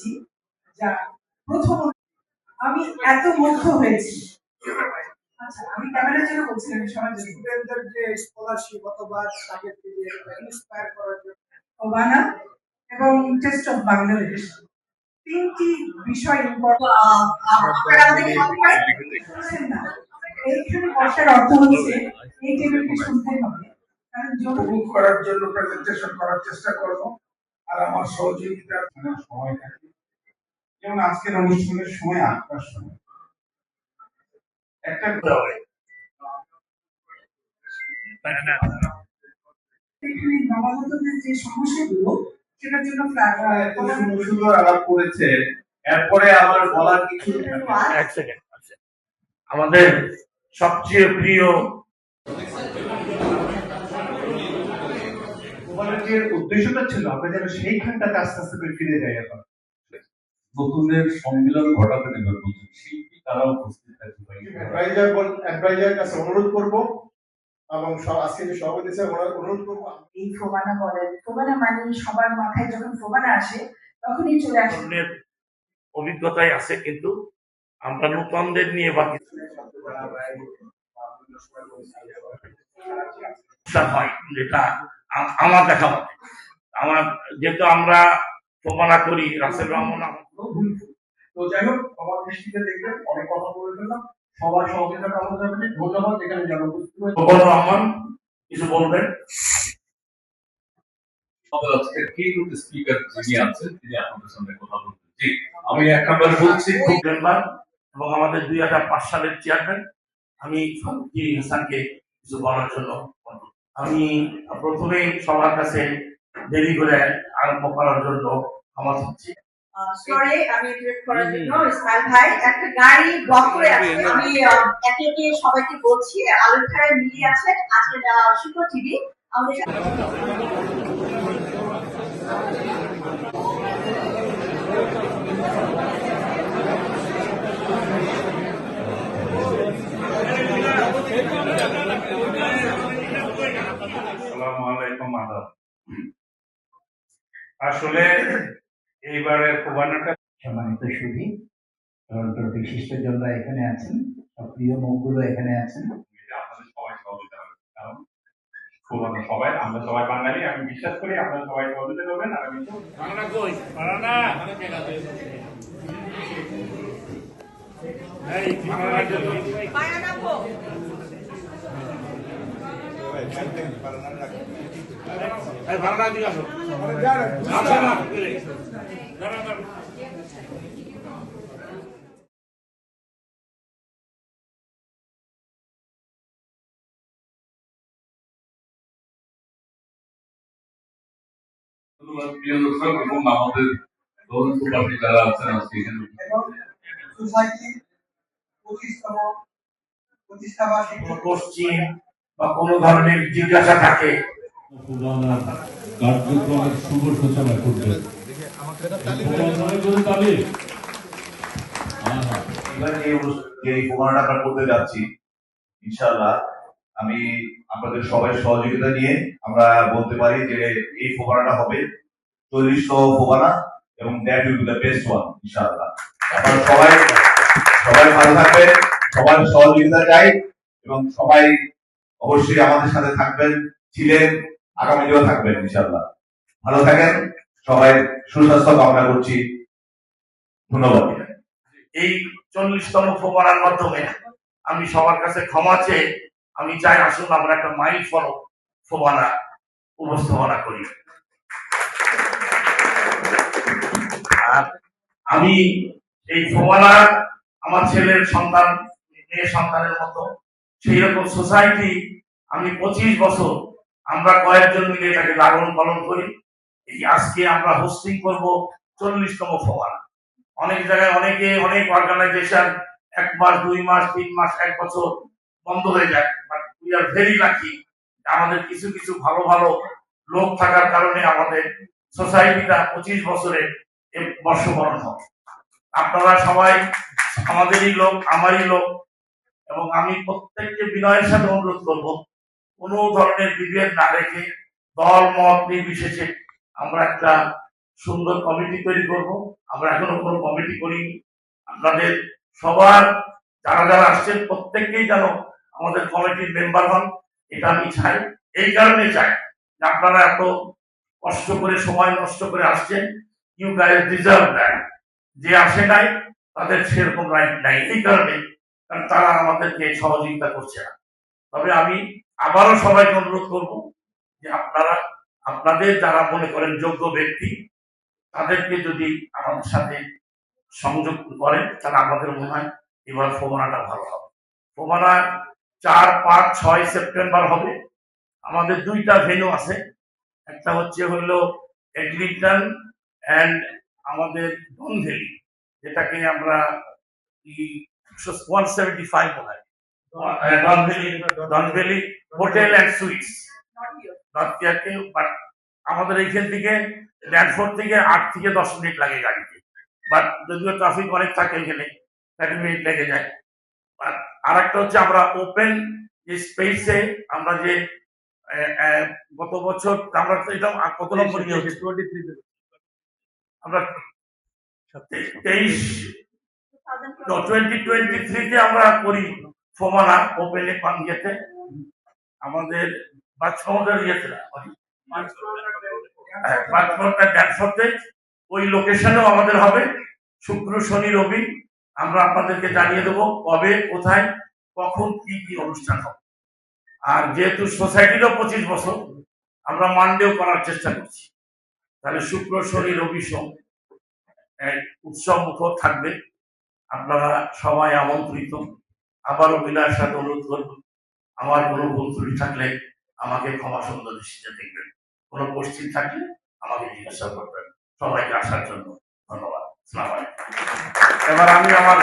পেয়েছি, যা প্রথম আমি এত মুগ্ধ হয়েছি। আচ্ছা, আমি ক্যামেরার জন্য বলছিলাম সবার জন্য স্টুডেন্টদের যে স্কলারশিপ অথবা তাদেরকে যে ইন্সপায়ার করার জন্য ওবানা এবং টেস্ট অফ বাংলাদেশ তিনটি বিষয় এইখানে বসার অর্থ হচ্ছে এই টেবিলকে শুনতে হবে, কারণ যোগাযোগ করার জন্য প্রেজেন্টেশন করার চেষ্টা করব আর আমার সহযোগিতার সময় থাকে। যেমন আজকের অনুষ্ঠানের সময় ৮টার সময় একটা এখানে নবাগতদের যে সমস্যাগুলো সেটার জন্য সুন্দর আলাপ করেছে। এরপরে আমার বলার কিছু এক সেকেন্ড আমাদের সবচেয়ে প্রিয় উদ্দেশ্যটা ছিল আমরা যেন সেইখানটাতে আস্তে আস্তে করে ফিরে যাই। এখন নতুনের সম্মিলন ঘটাতে নেবে শিল্পী তারা উপস্থিত থাকবে। অ্যাডভাইজার কাছে অনুরোধ করব এবং আজকে যে সভাপতি অনুরোধ করবো এই ফোবানা বলেন। ফোবানা মানে সবার মাথায় যখন ফোবানা আসে তখনই চলে আসে অভিজ্ঞতাই আছে, কিন্তু আমরা নতুনদের নিয়ে বাকি হয় যেটা আমার দেখা মতে আমার যেহেতু আমরা প্রমাণা করি রাসেল রহমান তো যাই হোক সবার দৃষ্টিতে দেখবেন অনেক কথা বলে ফেললাম। সবার সহযোগিতা কামনা করবেন। ধন্যবাদ। এখানে যারা উপস্থিত হয়েছে রহমান কিছু বলবেন। স্পিকার যিনি আছেন তিনি আপনাদের সঙ্গে কথা বলছেন। জি, আমি এক নম্বর বলছি এবং আমাদের 2005 সালের চেয়ারম্যান আমি ফারুকি হাসানকে কিছু বলার জন্য আমি প্রথমেই সবার কাছে দেরি করে আরম্ভ করার জন্য ক্ষমা চাচ্ছি। আমি ডিরেক্ট করার জন্য ইসমাইল ভাই একটা গাড়ি ব্লক করে আছে। আমি একে একে সবাইকে বলছি আলোর ধারায় মিলিয়ে আছেন আজকে সুপার টিভি আমাদের আসলে এইবারের প্রবানটা সম্মানিত সুধী টরন্টোর বিশিষ্ট জনরা এখানে আছেন, প্রিয় মুখগুলো এখানে আছেন। আপনাদের সবাই সহযোগিতা করবেন, কারণ সবাই আমরা সবাই বাঙালি। আমি বিশ্বাস করি আপনারা সবাই সহযোগিতা করবেন। আর আমি বাংলা কই বাংলা এই বাংলা ভাড়া দিয়ে আসো। প্রিয় দর্শক এবং আমাদের যারা আছেন আজকে এখানে পশ্চিম বা কোনো ধরনের জিজ্ঞাসা থাকে কার্যক্রমের শুভ সূচনা করবেন। যে প্রমাণটা আমরা করতে যাচ্ছি ইনশাআল্লাহ আমি আপনাদের সবাই সহযোগিতা নিয়ে আমরা বলতে পারি যে এই ফোবানাটা হবে 40তম ফোবানা এবং that will be the best one ইনশাআল্লাহ। আপনারা সবাই ভালো থাকবেন, সবার সহযোগিতা চাই এবং সবাই অবশ্যই আমাদের সাথে থাকবেন, ছিলেন, আগামীতেও থাকবেন ইনশাআল্লাহ। ভালো থাকেন, সবাই সুস্বাস্থ্য কামনা করছি। ধন্যবাদ। এই 40তম ফোবানার মাধ্যমে আমি সবার কাছে ক্ষমা চেয়ে আমি চাই আসুন আমরা একটা মাইল ফলক ফোবানা উপস্থাপনা করি। আর আমি এই ফোবানা আমার ছেলের সন্তান মেয়ে সন্তানের মতো, সেই রকম সোসাইটি আমি 25 বছর আমরা কয়েকজন মিলে এটাকে লালন পালন করি। এই আজকে আমরা হোস্টিং করব 40তম ফোবানা। অনেক জায়গায় অনেক অর্গানাইজেশন 1 মাস 2 মাস 3 মাস 1 বছর বন্ধ হয়ে যায়, but we are very lucky আমাদের কিছু কিছু ভালো ভালো লোক থাকার কারণে আমাদের সোসাইটিটা 25 বছরে বর্ষবরণ হয়। আপনারা সবাই আমাদেরই লোক, আমারই লোক, এবং আমি প্রত্যেককে বিনয়ের সাথে অনুরোধ করব কোনো ধরনের বিভেদ না রেখে দল মত নির্বিশেষে আমরা একটা সুন্দর কমিটি তৈরি করব। আমরা এখনো কোনো কমিটি করিনি। আপনাদের সবার যারা যারা আসছেন প্রত্যেককেই যেন আমাদের কমিটির মেম্বার হন, এটা আমি চাই। এই কারণে চাই যে আপনারা এত কষ্ট করে সময় নষ্ট করে আসছেন। You guys deserve that. যে আসে নাই তাদের সেরকম রাইট নাই, এই কারণে, কারণ তারা আমাদেরকে সহযোগিতা করছে না। তবে আমি আবারও সবাইকে অনুরোধ করব যে আপনারা আপনাদের যারা মনে করেন যোগ্য ব্যক্তি তাদেরকে যদি আমাদের সাথে সংযোগ করেন তাহলে আমাদের মনে হয় এবার ফোমানাটা ভালো হবে। ফোমানা 4, 5, 6 সেপ্টেম্বর হবে। আমাদের 2টা ভেন্যু আছে, একটা হচ্ছে হলো এগ্লিংটন অ্যান্ড আমাদের ডনভেলি, যেটাকে আমরা 175 বলা হয়, Don Valley hotel and suites, north ইয়ার্কে। বাট আমাদের এইখান থেকে ল্যান্ডফোর্ড থেকে 8 থেকে 10 মিনিট লাগে গাড়িতে, বাট যদিও ট্রাফিক অনেক থাকে এখানে 30 মিনিট লেগে যায়। আর একটা হচ্ছে আমরা ওপেন যে স্পেসে আমরা যে গত বছর আমরা এটা কত নম্বর নিয়ে হচ্ছে, আমরা 2023-তে আমরা করি ফোমানা ওপেনে পাঞ্জেতে, আমাদের বাচ্চাদের ইয়েতে ড্যানফোর্ডে ওই লোকেশনেও আমাদের হবে শুক্র শনি রবি। আমরা আপনাদেরকে জানিয়ে দেবো কবে কোথায় কখন কি কি অনুষ্ঠান হবে। আর যেহেতু সোসাইটিরও 25 বছর, আমরা মানডেও করার চেষ্টা করছি। তাহলে শুক্র শনি রবি সোম উৎসব মুখর থাকবে। আপনারা সবাই আমন্ত্রিত। আবারও বিনয়ের সাথে অনুরোধ করব, আমার কোনো ভুল ত্রুটি থাকলে আমাকে ক্ষমা সুন্দর দৃষ্টিতে দেখবেন। কোনো কোশ্চিন থাকলে আমাকে জিজ্ঞাসা করবেন। সবাইকে আসার জন্য ধন্যবাদ। আসসালামু আলাইকুম। এবার আমি আমার